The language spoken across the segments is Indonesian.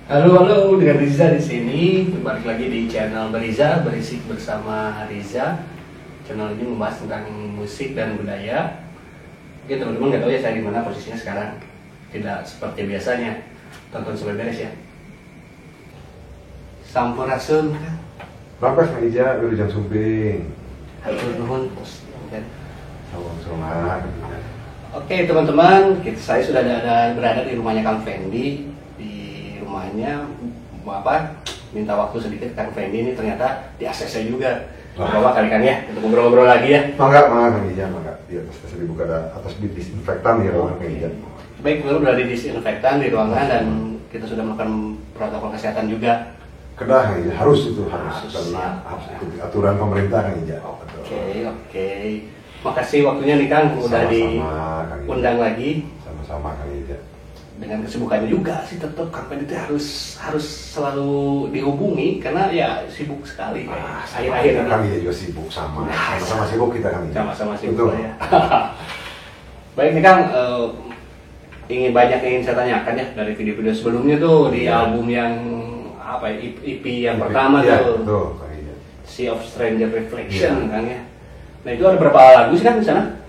Halo, dengan Riza di sini. Balik lagi di channel Riza, berisik bersama Riza. Channel ini membahas tentang musik dan budaya. Oke, teman-teman nggak tahu ya saya di mana posisinya sekarang. Tidak seperti biasanya. Tonton sampai beres ya. Sampurasun. Bapak Kang Ija, Wilujeng Sumping. Halo, nuhun. Salam. Oke, teman-teman, saya sudah berada di rumahnya Kang Fendi. Rumahnya Bapak minta waktu sedikit Kang Fendi ini ternyata di ACC juga. Bapak kali kan ya untuk ngobrol-ngobrol lagi ya. Mangga Kang Ija, mangga. Di atas dibuka atas disinfektan ya ruangan Kang Ija. Baik, baru berada di disinfektan di ruangan dan kita sudah melakukan protokol kesehatan juga. Kedah Kang Ija, harus karena harus ikuti aturan pemerintah Kang Ija. Oke. Makasih waktunya nih Kang, udah diundang lagi. Sama-sama Kang Ija. Dengan kesibukannya juga sih tetap Kang Fendi itu harus selalu dihubungi karena ya sibuk sekali akhir-akhir ini. Kang Ija juga sibuk sama-sama sibuk kita Kang Ija. Sama-sama sibuk ya. Baik nih Kang, ingin saya tanyakan ya dari video-video sebelumnya tuh di album yang apa ya, EP yang pertama tuh. Betul, Kang Ija. Sea of Stranger Reflection kan ya. Nah itu ada berapa lagu sih kan di sana?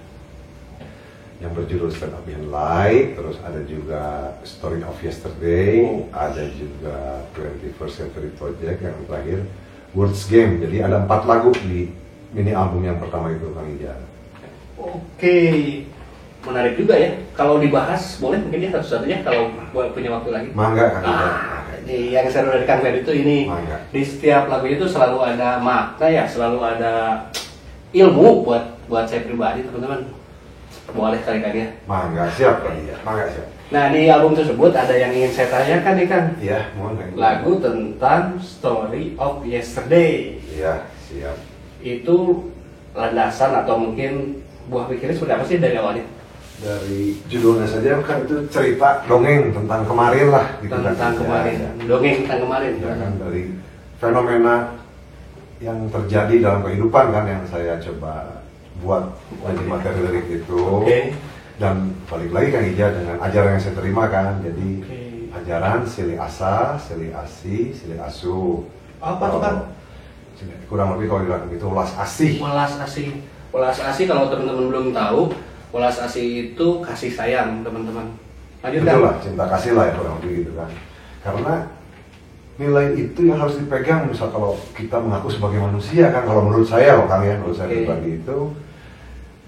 Yang berjudul Stand Up Behind Light, terus ada juga Story of Yesterday, ada juga 21st Century Project yang terakhir Words Game. Jadi ada 4 lagu di mini album yang pertama itu Kang Ija. Oke, menarik juga ya. Kalau dibahas boleh mungkin ya satu-satunya kalau punya waktu lagi. Mangga Kang Ija. Yang seru dari Kang Fendi itu ini Mangga. Di setiap lagu itu selalu ada makna ya, selalu ada ilmu buat saya pribadi teman-teman. Boleh kali-kali ya. Mangga, siap Kang Ija. Mangga siap. Nah di album tersebut ada yang ingin saya tanyakan nih Kang. Iya, mohon Kang Ija. Lagu tentang Story of Yesterday. Iya, siap. Itu landasan atau mungkin buah pikirnya seperti apa sih dari awalnya? Dari judulnya saja kan itu cerita dongeng tentang kemarin lah gitu. Tentang kemarin. Ya. Dongeng tentang kemarin. Ya kan dari fenomena yang terjadi dalam kehidupan kan yang saya coba buat menjadi materi lirik itu. Dan balik lagi Kang Ija dengan ajaran yang saya terima kan, jadi ajaran silih asa, silih asi, silih asu. Apa tuh Kang? Kurang lebih kalau bilang itu welas asih. Welas asih kalau teman-teman belum tahu, welas asih itu kasih sayang teman-teman. Lanjut Kang. Itulah cinta kasih lah ya kurang lebih gitu kan. Karena nilai itu yang harus dipegang misal kalau kita mengaku sebagai manusia kan, kalau menurut saya loh Kang ya, menurut saya pribadi itu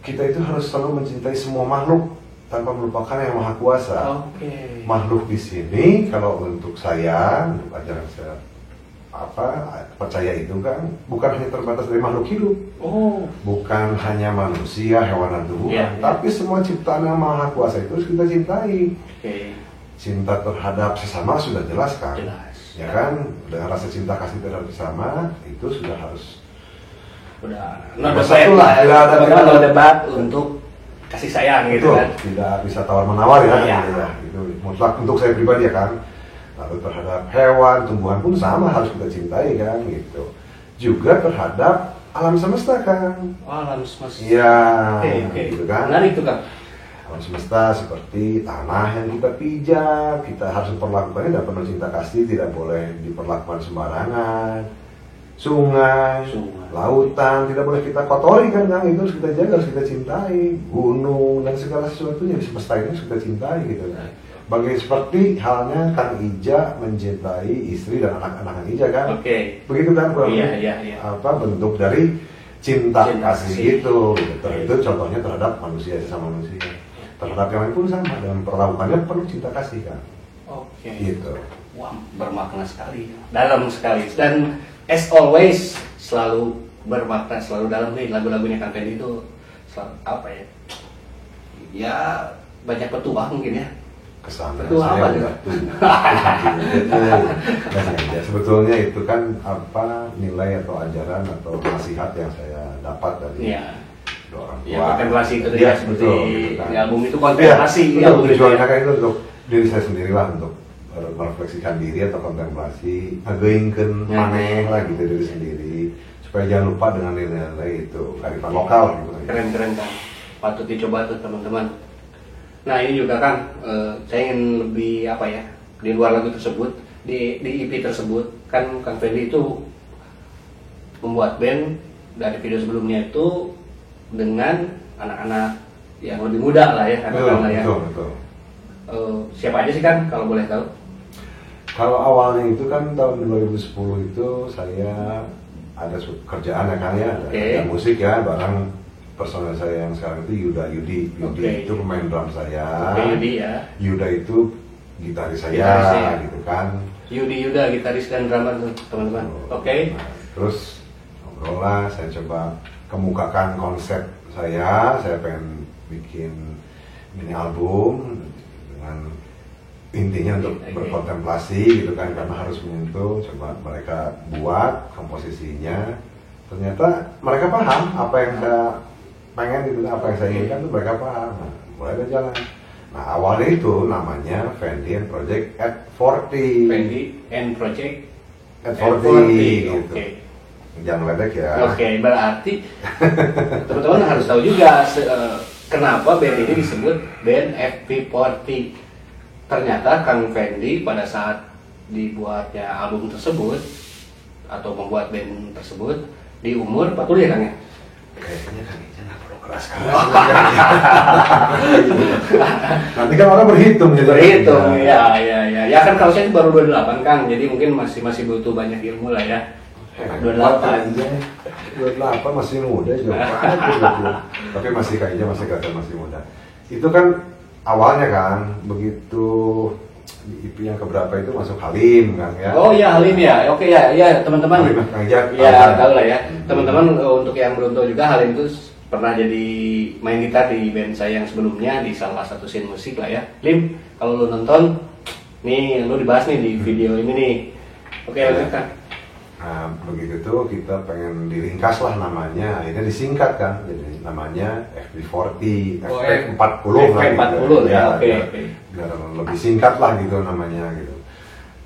kita itu harus selalu mencintai semua makhluk tanpa melupakan yang maha kuasa. Makhluk di sini kalau untuk saya, untuk ajaran saya percaya itu kan bukan hanya terbatas dari makhluk hidup. Bukan hanya manusia, hewan dan tumbuhan, tapi semua ciptaan yang maha kuasa itu harus kita cintai. Cinta terhadap sesama sudah jelas kan? Ya kan, dengan rasa cinta kasih terhadap sesama itu sudah harus ada debat untuk kasih sayang gitu kan. Tidak bisa tawar menawar ya. Itu mutlak untuk saya pribadi ya kan. Lalu terhadap hewan, tumbuhan pun sama harus kita cintai kan gitu. Juga terhadap alam semesta kan. Alam semesta. Iya. Gitu kan. Menarik tuh Kang. Alam semesta seperti tanah yang kita pijak, kita harus memperlakukannya dan penuh cinta kasih, tidak boleh diperlakukan sembarangan. Sungai, lautan, tidak boleh kita kotori kan Kang, itu harus kita jaga, harus kita cintai. Gunung dan segala sesuatunya di semesta ini harus kita cintai gitu kan. Seperti halnya Kang Ija mencintai istri dan anak-anak Kang Ija kan. Begitu kan kurang bentuk dari cinta kasih gitu. Itu contohnya terhadap manusia sama manusia. Terhadap yang lain pun sama, dan perlakuannya penuh cinta kasih kan. Gitu. Wah, bermakna sekali, dalam sekali, dan as always selalu bermakna, selalu dalam nih lagu-lagunya Kang Fendi itu selalu apa ya? Ya banyak petuah mungkin ya. Kesana petuah apa juga? Sebetulnya itu kan nilai atau ajaran atau nasihat yang saya dapat dari orang tua. Kontemplasi itu ya, seperti di album itu kontemplasi. Tujuannya kan itu untuk diri saya sendiri lah, untuk merefleksikan diri atau kontemplasi, ngegeuingkeun maneh lah gitu diri sendiri, supaya jangan lupa dengan nilai-nilai itu kearifan lokal gitu. Keren Kang, patut dicoba tuh teman-teman. Nah ini juga Kang, saya ingin lebih di luar lagu tersebut di EP tersebut kan Kang Fendi itu membuat band dari video sebelumnya itu dengan anak-anak yang lebih muda lah ya, katakanlah ya. Betul. Siapa aja sih kan kalau boleh tahu? Kalau awalnya itu kan tahun 2010 itu saya ada kerjaan ya kan ya, ada musik ya, bareng personel saya yang sekarang itu Yuda Yudi itu pemain drum saya. Yudi ya. Yuda itu gitaris saya, gitu kan. Yuda gitaris dan drummer tuh teman-teman. Oke. Nah, terus ngobrol lah, saya coba kemukakan konsep saya pengen bikin mini album dengan intinya untuk berkontemplasi gitu kan, karena harus menyentuh. Coba mereka buat komposisinya, ternyata mereka paham apa yang saya pengen gitu, apa yang saya inginkan tuh mereka paham. Nah, mulai ada jalan. Nah, awalnya itu namanya Fendi and Project at 40. Fendi and Project at 40 gitu. Jangan ledek ya. Berarti teman-teman harus tahu juga kenapa band ini disebut band FP40. Ternyata Kang Fendi pada saat dibuatnya album tersebut atau membuat band tersebut di umur 40 ya Kang ya? Kayaknya Kang Ica nggak perlu keras keras. Nanti kan orang berhitung gitu. Ya kan kalau saya baru 28 Kang, jadi mungkin masih butuh banyak ilmu lah ya. 28 aja, 28 masih muda juga. Tapi masih kayaknya masih kelihatan masih muda. Itu kan awalnya kan, begitu di EP yang keberapa itu masuk Halim kan ya. Oh iya Halim ya, oke ya teman-teman. Halim ngajak. Ya tahu lah ya. Teman-teman untuk yang belum tahu juga, Halim itu pernah jadi main gitar di band saya yang sebelumnya di salah satu scene musik lah ya. Lim, kalau lu nonton, nih lu dibahas nih di video ini nih. Oke lanjutkan. Nah, begitu tuh kita pengen diringkas lah namanya, akhirnya disingkat kan, jadi namanya FP40, FP40 ya, oke. Biar lebih singkat lah gitu namanya gitu.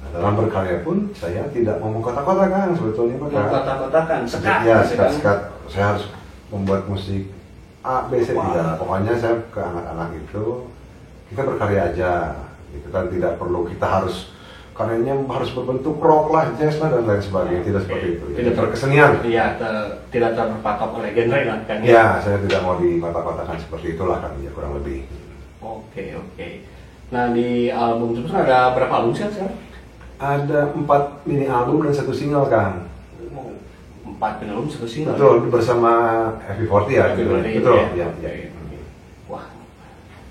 Nah, dalam berkarya pun saya tidak ngomong kata-kata kan sebetulnya Pak. Kata-katakan, sekat. Ya, sekat. Saya harus membuat musik A, B, C, tidak. Pokoknya saya ke anak-anak itu, kita berkarya aja, gitu kan, tidak perlu kita harus karyanya harus berbentuk rock lah, jazz lah dan lain sebagainya. Tidak seperti itu. Tidak terkesenian. Iya, tidak terpatok oleh genre lah kan. Ya, saya tidak mau dikotak-kotakan seperti itulah kan, ya kurang lebih. Oke. Nah di album tersebut ada berapa album sih sekarang? Ada 4 mini album dan 1 single kan. 4 mini album 1 single. Betul, bersama FP40 ya. Betul. Ya. Wah,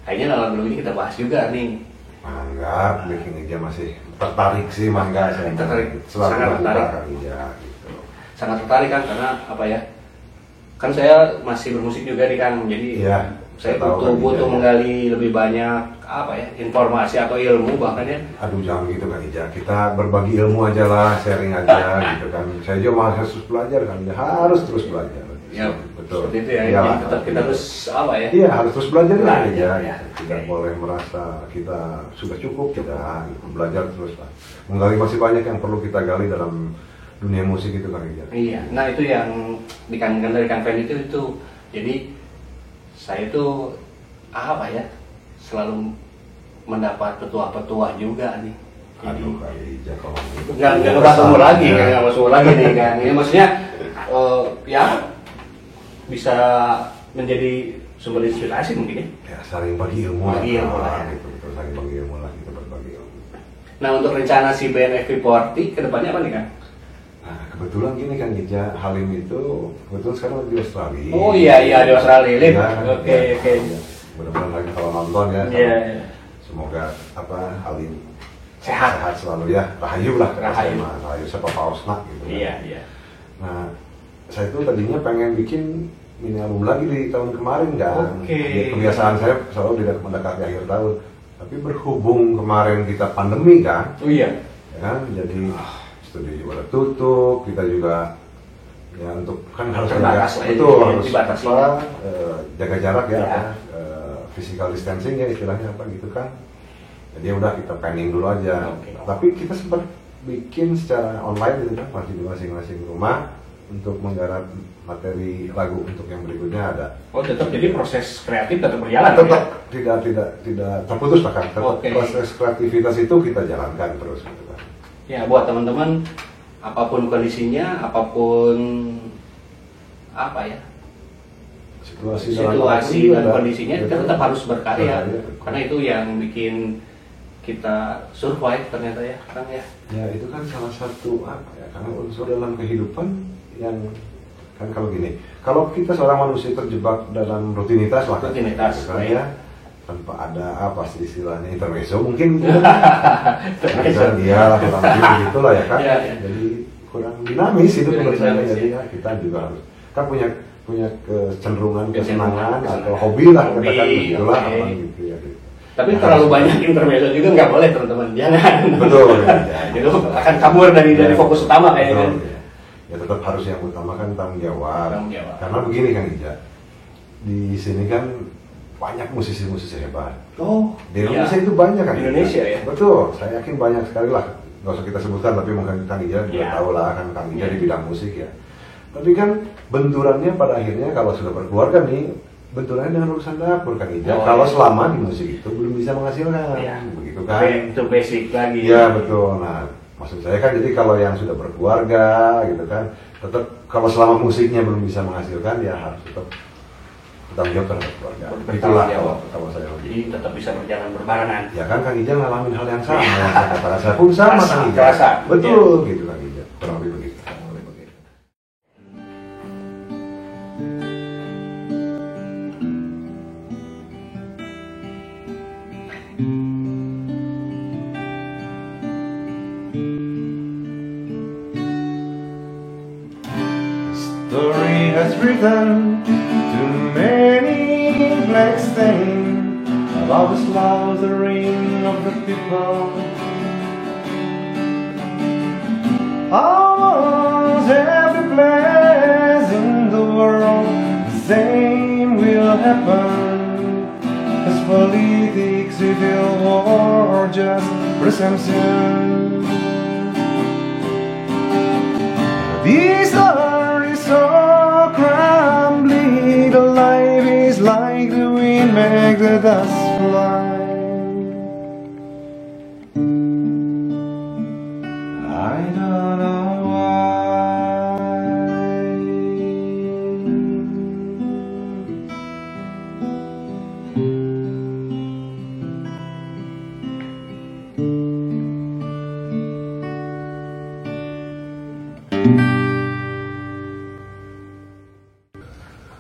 kayaknya dalam album ini kita bahas juga nih. Mangga, bikin aja masih tertarik sih, mangga saya tertarik, selalu sangat tertarik kan, ya, gitu. Sangat tertarik kan, karena apa ya? Kan saya masih bermusik juga nih Kang, jadi ya, saya butuh menggali lebih banyak apa ya, informasi atau ilmu bahkan ya. Aduh jangan gitu kan Ija, kita berbagi ilmu aja lah, sharing aja gitu kan. Saya juga masih harus belajar kan, ya, harus terus belajar. Ya, betul. Seperti itu ya, tetap kita harus apa ya? Iya, harus terus belajar lah ya. Tidak Okay. boleh merasa kita sudah cukup, kita belajar terus lah. Menggali masih banyak yang perlu kita gali dalam dunia musik itu kan ya. Iya, nah itu yang dikandalkan dari Kang Fendi itu. Jadi saya itu apa ya? Selalu mendapat petuah-petuah juga nih. Jadi, Aduh kali Ija kalau gitu. Nggak ngebahas umur lagi, nggak ngebahas umur lagi nih kan. Ini maksudnya ya bisa menjadi sumber inspirasi mungkin ya. Ya saling bagi ilmu Bagi ilmu lah ya. gitu, betul, saling bagi ilmu lah, kita berbagi ilmu. Nah untuk rencana si band FP40 kedepannya apa nih kan? Nah kebetulan gini kan Ija, Halim itu kebetulan sekarang lagi di Australia. Oh iya di Australia. Ya, Oke. Ya. Mudah-mudahan lagi kalau nonton ya. Iya. Semoga Halim Sehat. selalu ya, rahayu lah. Rahayu siapa pausna gitu. Iya. Nah saya tuh tadinya pengen bikin mini album lagi di tahun kemarin kan. Oke. Kebiasaan saya selalu tidak mendekati akhir tahun. Tapi berhubung kemarin kita pandemi kan, Oh iya. ya kan, jadi studio juga tutup, kita juga ya untuk kan harus Terbatas lah, betul harus dibatasi. jaga jarak ya, Ya. physical distancing ya istilahnya apa gitu kan. Jadi udah kita pending dulu aja. Oke. Tapi kita sempat bikin secara online gitu kan, masih di masing-masing rumah untuk menggarap materi lagu untuk yang berikutnya ada. Oh tetap jadi proses kreatif tetap berjalan. Tetap tidak terputus lah kan. Tetap Oke. proses kreativitas itu kita jalankan terus gitu kan. Ya buat teman-teman, apapun kondisinya, apapun apa ya situasi dan kondisinya, kita tetap harus berkarya, karena itu yang bikin kita survive ternyata ya Kang ya. Ya itu kan salah satu apa ya, karena unsur dalam kehidupan yang kan kalau gini, kalau kita seorang manusia terjebak dalam rutinitas lah, rutinitas kan, ya tanpa ada apa sih istilahnya intermezzo mungkin dan dia lah begitulah ya kan, jadi kurang dinamis itu menurut saya. Jadi ya, kita juga harus kan punya kecenderungan kesenangan atau hobi lah katakan begitulah apa gitu ya. Tapi terlalu banyak intermezzo juga nggak boleh teman-teman, jangan. Betul. Itu akan kabur dari fokus utama kayaknya. Ya tetap harus yang utama kan tanggung jawab. Karena begini Kang Ija, di sini kan banyak musisi-musisi hebat. Oh, di Indonesia itu banyak kan? Indonesia ya. Betul, saya yakin banyak sekali lah. Gak usah kita sebutkan, tapi mungkin Kang Ija juga tahu lah kan Kang Ija di bidang musik ya. Tapi kan benturannya pada akhirnya kalau sudah berkeluarga nih, benturannya dengan urusan dapur Kang Ija. Kalau selama di musik itu belum bisa menghasilkan, begitu kan? Itu basic lagi. Iya betul. Nah, maksud saya kan jadi kalau yang sudah berkeluarga gitu kan, tetap kalau selama musiknya belum bisa menghasilkan, ya harus tetap tanggung jawab terhadap keluarga. Itulah kalau saya. Jadi tetap bisa berjalan berbarengan. Ya kan Kang Ija ngalamin hal yang sama. Yang saya katakan saya pun sama Kang Ija. Betul gitu Kang Ija. Kurang lebih begitu. Story has written too many black stains about the slaughtering of the people. Almost every place in the world the same will happen, as politics, civil war, or just presumption. These are so crumbly, the life is like the wind makes the dust fly. I don't know why.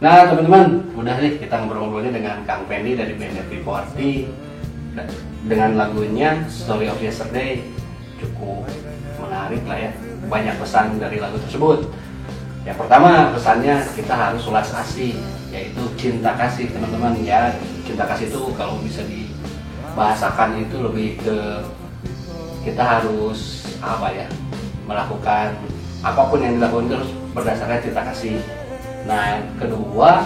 Nah teman-teman, udah nih kita ngobrol-ngobrolnya dengan Kang Fendi dari band FB40 dengan lagunya Story of Yesterday. Cukup menarik lah ya, banyak pesan dari lagu tersebut. Yang pertama pesannya kita harus ulas asih, yaitu cinta kasih teman-teman ya. Cinta kasih itu kalau bisa dibahasakan itu lebih ke kita harus apa ya, melakukan apapun yang dilakukan terus berdasarkan cinta kasih. Nah kedua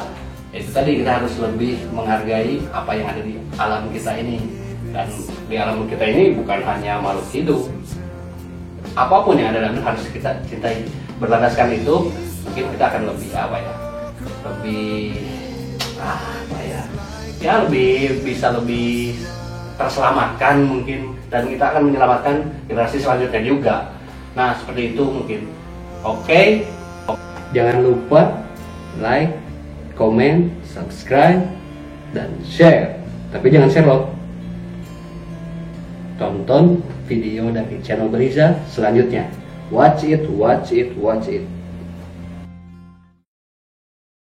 itu tadi kita harus lebih menghargai apa yang ada di alam kita ini, dan di alam kita ini bukan hanya makhluk hidup, apapun yang ada dalam harus kita cintai. Berlandaskan itu mungkin kita akan lebih apa ya, lebih bisa lebih terselamatkan mungkin, dan kita akan menyelamatkan generasi selanjutnya juga. Nah seperti itu mungkin. Oke. Jangan lupa like, comment, subscribe, dan share. Tapi jangan share loh. Tonton video dari channel Beriza selanjutnya. Watch it, watch it, watch it.